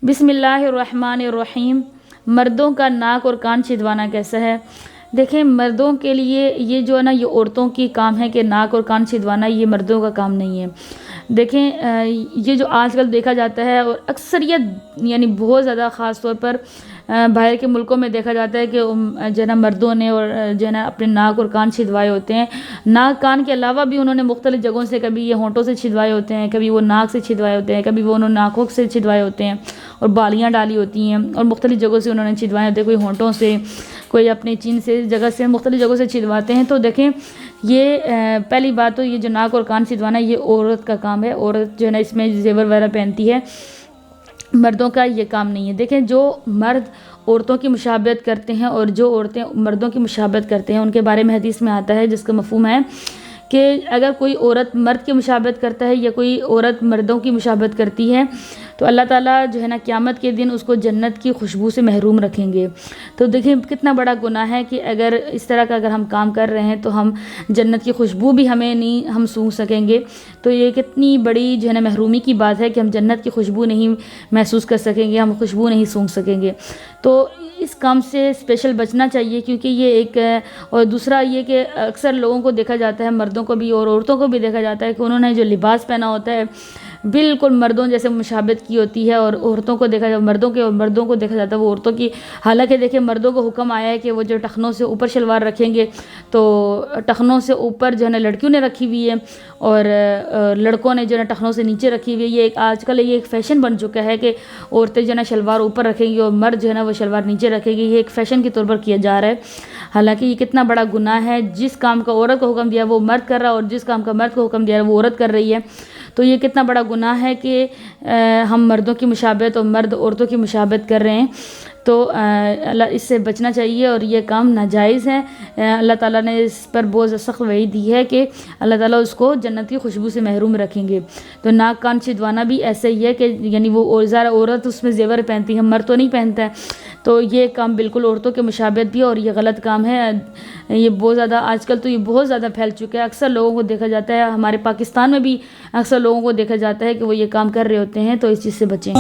بسم اللہ الرحمن الرحیم۔ مردوں کا ناک اور کان چھدوانا کیسا ہے؟ دیکھیں، مردوں کے لیے یہ جو ہے نا، یہ عورتوں کی کام ہے کہ ناک اور کان چھدوانا، یہ مردوں کا کام نہیں ہے۔ دیکھیں، یہ جو آج کل دیکھا جاتا ہے، اور اکثریت یعنی بہت زیادہ خاص طور پر باہر کے ملکوں میں دیکھا جاتا ہے کہ جو ہے نا مردوں نے اور جو ہے نا اپنے ناک اور کان چھدوائے ہوتے ہیں۔ ناک کان کے علاوہ بھی انہوں نے مختلف جگہوں سے، کبھی یہ ہونٹوں سے چھدوائے ہوتے ہیں، کبھی وہ ناک سے چھدوائے ہوتے ہیں، کبھی وہ انہوں نے آنکھوں سے چھدوائے ہوتے ہیں، اور بالیاں ڈالی ہوتی ہیں، اور مختلف جگہوں سے انہوں نے چھدوائے ہوتے ہیں، کوئی ہونٹوں سے، کوئی اپنے چین سے جگہ سے، مختلف جگہوں سے چھدواتے ہیں۔ تو دیکھیں، یہ پہلی بات تو یہ جو ناک اور کان چھدوانا، یہ عورت کا کام ہے۔ عورت جو ہے نا اس میں زیور وغیرہ پہنتی ہے، مردوں کا یہ کام نہیں ہے۔ دیکھیں، جو مرد عورتوں کی مشابہت کرتے ہیں اور جو عورتیں مردوں کی مشابہت کرتے ہیں، ان کے بارے میں حدیث میں آتا ہے، جس کا مفہوم ہے کہ اگر کوئی عورت مرد کی مشابہت کرتا ہے یا کوئی عورت مردوں کی مشابہت کرتی ہے، تو اللہ تعالیٰ جو ہے نا قیامت کے دن اس کو جنت کی خوشبو سے محروم رکھیں گے۔ تو دیکھیں کتنا بڑا گناہ ہے کہ اگر اس طرح کا اگر ہم کام کر رہے ہیں تو ہم جنت کی خوشبو بھی ہم سونگھ سکیں گے۔ تو یہ کتنی بڑی جو ہے نا محرومی کی بات ہے کہ ہم جنت کی خوشبو نہیں محسوس کر سکیں گے، ہم خوشبو نہیں سونگھ سکیں گے۔ تو اس کام سے اسپیشل بچنا چاہیے، کیونکہ یہ ایک، اور دوسرا یہ کہ اکثر لوگوں کو دیکھا جاتا ہے، مردوں کو بھی اور عورتوں کو بھی دیکھا جاتا ہے کہ انہوں نے جو لباس پہنا ہوتا ہے بالکل مردوں جیسے مشابہت کی ہوتی ہے، اور عورتوں کو دیکھا جاتا ہے، مردوں کو دیکھا جاتا ہے وہ عورتوں کی۔ حالانکہ دیکھیں، مردوں کو حکم آیا ہے کہ وہ جو ٹخنوں سے اوپر شلوار رکھیں گے، تو ٹخنوں سے اوپر جو ہے نا لڑکیوں نے رکھی ہوئی ہے، اور لڑکوں نے جو ہے نا ٹخنوں سے نیچے رکھی ہوئی ہے۔ یہ آج کل یہ ایک فیشن بن چکا ہے کہ عورتیں جو ہے نا شلوار اوپر رکھیں گی اور مرد جو ہے نا وہ شلوار نیچے رکھے گی۔ یہ ایک فیشن کے طور پر کیا جا رہا ہے، حالانکہ یہ کتنا بڑا گناہ ہے۔ جس کام کا عورت کو حکم دیا وہ مرد کر رہا ہے، اور جس کام کا مرد کو حکم دیا وہ عورت کر رہی ہے۔ تو یہ کتنا بڑا گناہ ہے کہ ہم مردوں کی مشابہت اور مرد عورتوں کی مشابہت کر رہے ہیں۔ تو اللہ اس سے بچنا چاہیے، اور یہ کام ناجائز ہے۔ اللہ تعالیٰ نے اس پر بہت سخت وعید دی ہے کہ اللہ تعالیٰ اس کو جنت کی خوشبو سے محروم رکھیں گے۔ تو ناک کان چھدوانا بھی ایسے ہی ہے کہ یعنی وہ ظاہر عورت اس میں زیور پہنتی ہے، مرد تو نہیں پہنتا ہے۔ تو یہ کام بالکل عورتوں کے مشابہت بھی ہے، اور یہ غلط کام ہے۔ یہ بہت زیادہ آج کل تو یہ بہت زیادہ پھیل چکا ہے۔ اکثر لوگوں کو دیکھا جاتا ہے، ہمارے پاکستان میں بھی اکثر لوگوں کو دیکھا جاتا ہے کہ وہ یہ کام کر رہے ہوتے ہیں۔ تو اس چیز سے بچیں۔